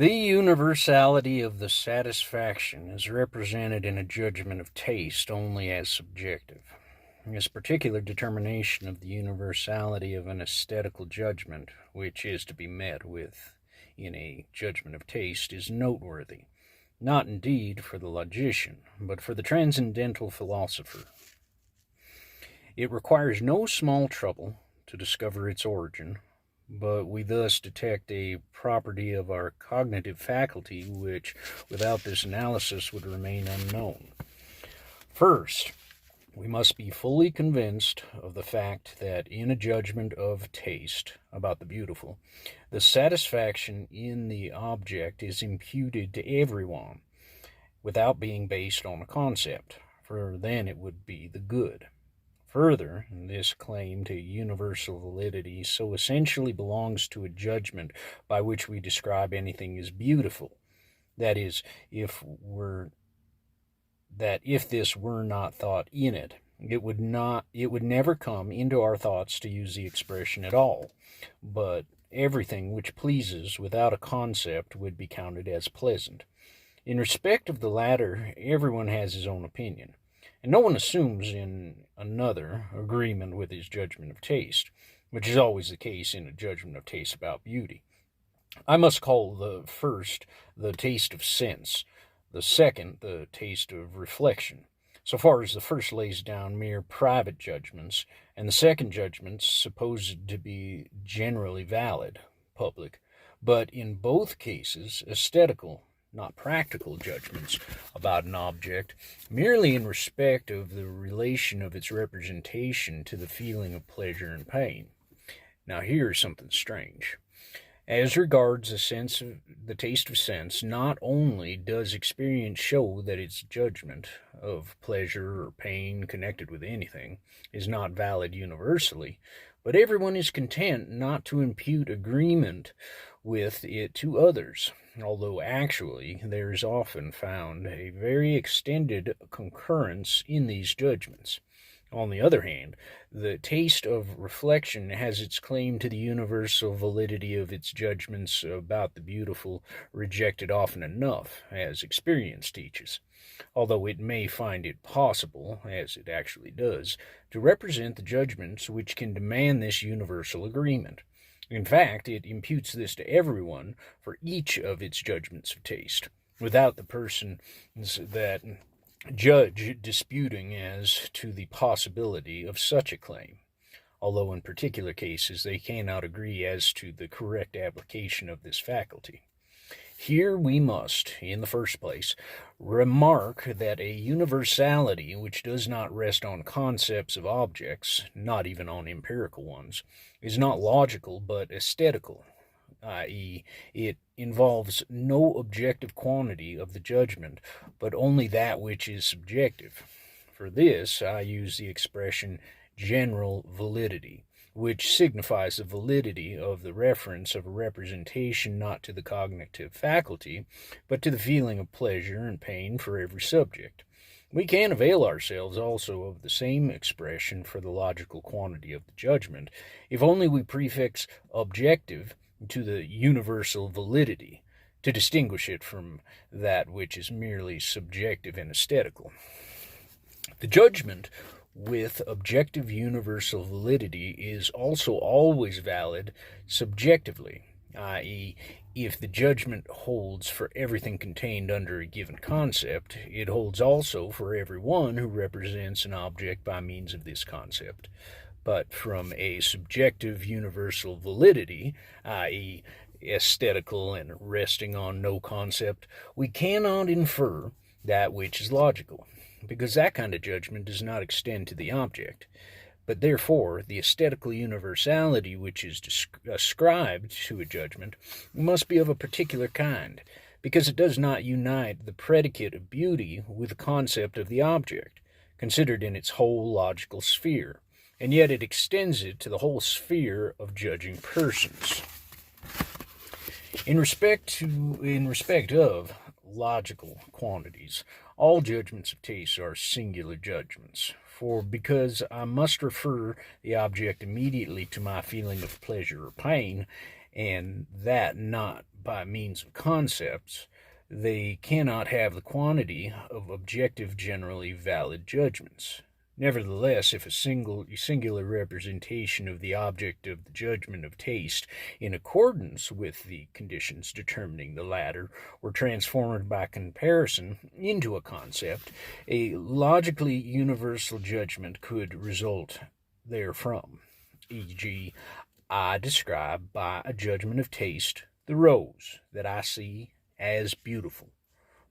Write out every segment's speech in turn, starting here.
The universality of the satisfaction is represented in a judgment of taste only as subjective. This particular determination of the universality of an aesthetical judgment, which is to be met with in a judgment of taste, is noteworthy, not indeed for the logician, but for the transcendental philosopher. It requires no small trouble to discover its origin, but we thus detect a property of our cognitive faculty which, without this analysis, would remain unknown. First, we must be fully convinced of the fact that in a judgment of taste about the beautiful, the satisfaction in the object is imputed to everyone without being based on a concept, for then it would be the good. Further, this claim to universal validity so essentially belongs to a judgment by which we describe anything as beautiful. That is, if this were not thought in it, it would never come into our thoughts to use the expression at all. But everything which pleases without a concept would be counted as pleasant. In respect of the latter, everyone has his own opinion, and no one assumes in another agreement with his judgment of taste, which is always the case in a judgment of taste about beauty. I must call the first the taste of sense, the second the taste of reflection, so far as the first lays down mere private judgments, and the second judgments supposed to be generally valid, public, but in both cases aesthetical, not practical judgments about an object, merely in respect of the relation of its representation to the feeling of pleasure and pain. Now here is something strange. As regards the taste of sense, not only does experience show that its judgment of pleasure or pain connected with anything is not valid universally, but everyone is content not to impute agreement with it to others, although actually there is often found a very extended concurrence in these judgments. On the other hand, the taste of reflection has its claim to the universal validity of its judgments about the beautiful rejected often enough, as experience teaches, although it may find it possible, as it actually does, to represent the judgments which can demand this universal agreement. In fact, it imputes this to everyone for each of its judgments of taste, without the persons that judge disputing as to the possibility of such a claim, although in particular cases they cannot agree as to the correct application of this faculty. Here we must, in the first place, remark that a universality which does not rest on concepts of objects, not even on empirical ones, is not logical but aesthetical, i.e., it involves no objective quantity of the judgment, but only that which is subjective. For this, I use the expression general validity, which signifies the validity of the reference of a representation not to the cognitive faculty, but to the feeling of pleasure and pain for every subject. We can avail ourselves also of the same expression for the logical quantity of the judgment, if only we prefix objective to the universal validity, to distinguish it from that which is merely subjective and aesthetical. The judgment with objective universal validity is also always valid subjectively, i.e., if the judgment holds for everything contained under a given concept, it holds also for every one who represents an object by means of this concept. But from a subjective universal validity, i.e., aesthetical and resting on no concept, we cannot infer that which is logical, because that kind of judgment does not extend to the object. But therefore, the aesthetical universality which is ascribed to a judgment must be of a particular kind, because it does not unite the predicate of beauty with the concept of the object, considered in its whole logical sphere, and yet it extends it to the whole sphere of judging persons. In respect of logical quantities, all judgments of taste are singular judgments, for because I must refer the object immediately to my feeling of pleasure or pain, and that not by means of concepts, they cannot have the quantity of objective, generally valid judgments. Nevertheless, if a singular representation of the object of the judgment of taste, in accordance with the conditions determining the latter, were transformed by comparison into a concept, a logically universal judgment could result therefrom. E.g., I describe by a judgment of taste the rose that I see as beautiful,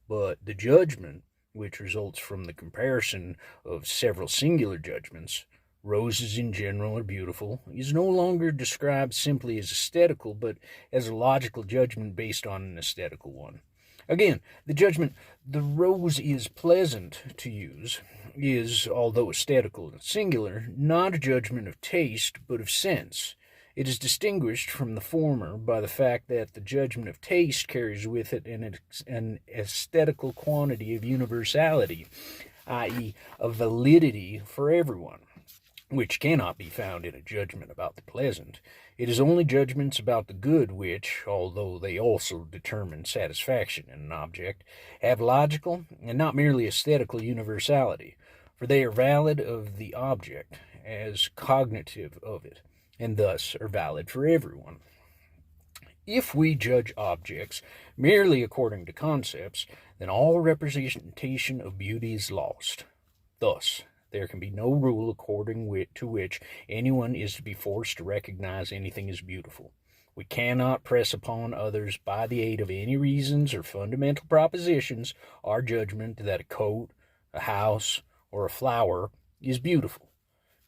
but the judgment which results from the comparison of several singular judgments, roses in general are beautiful, is no longer described simply as aesthetical, but as a logical judgment based on an aesthetical one. Again, the judgment, the rose is pleasant to use, is, although aesthetical and singular, not a judgment of taste, but of sense. It is distinguished from the former by the fact that the judgment of taste carries with it an aesthetical quantity of universality, i.e., a validity for everyone, which cannot be found in a judgment about the pleasant. It is only judgments about the good which, although they also determine satisfaction in an object, have logical and not merely aesthetical universality, for they are valid of the object as cognitive of it, and thus are valid for everyone. If we judge objects merely according to concepts, then all representation of beauty is lost. Thus, there can be no rule according to which anyone is to be forced to recognize anything as beautiful. We cannot press upon others by the aid of any reasons or fundamental propositions our judgment that a coat, a house, or a flower is beautiful.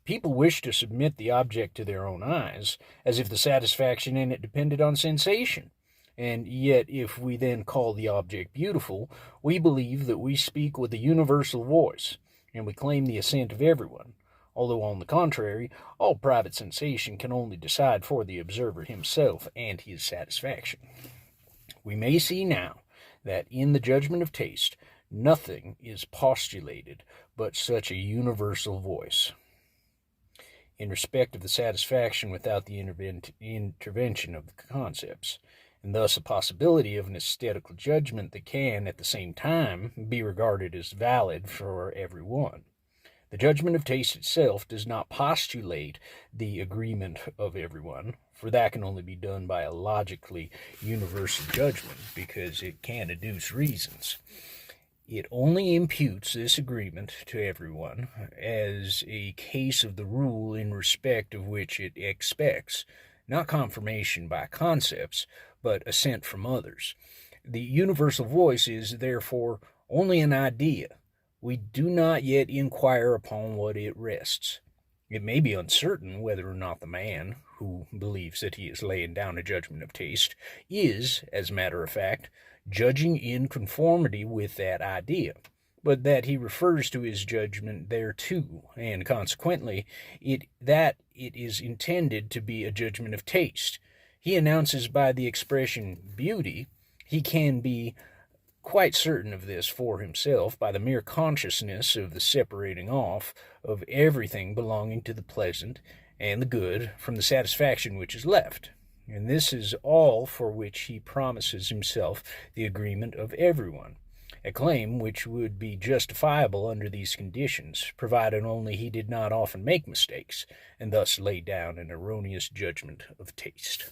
People wish to submit the object to their own eyes, as if the satisfaction in it depended on sensation. And yet, if we then call the object beautiful, we believe that we speak with a universal voice, and we claim the assent of everyone, although on the contrary, all private sensation can only decide for the observer himself and his satisfaction. We may see now that in the judgment of taste, nothing is postulated but such a universal voice. In respect of the satisfaction without the intervention of the concepts, and thus a possibility of an aesthetical judgment that can, at the same time, be regarded as valid for every one. The judgment of taste itself does not postulate the agreement of everyone, for that can only be done by a logically universal judgment, because it can adduce reasons. It only imputes this agreement to everyone as a case of the rule in respect of which it expects, not confirmation by concepts, but assent from others. The universal voice is, therefore, only an idea. We do not yet inquire upon what it rests. It may be uncertain whether or not the man, who believes that he is laying down a judgment of taste, is, as a matter of fact, judging in conformity with that idea, but that he refers to his judgment thereto, and consequently that it is intended to be a judgment of taste. He announces by the expression beauty, he can be quite certain of this for himself by the mere consciousness of the separating off of everything belonging to the pleasant and the good from the satisfaction which is left. And this is all for which he promises himself the agreement of everyone, a claim which would be justifiable under these conditions, provided only he did not often make mistakes, and thus lay down an erroneous judgment of taste.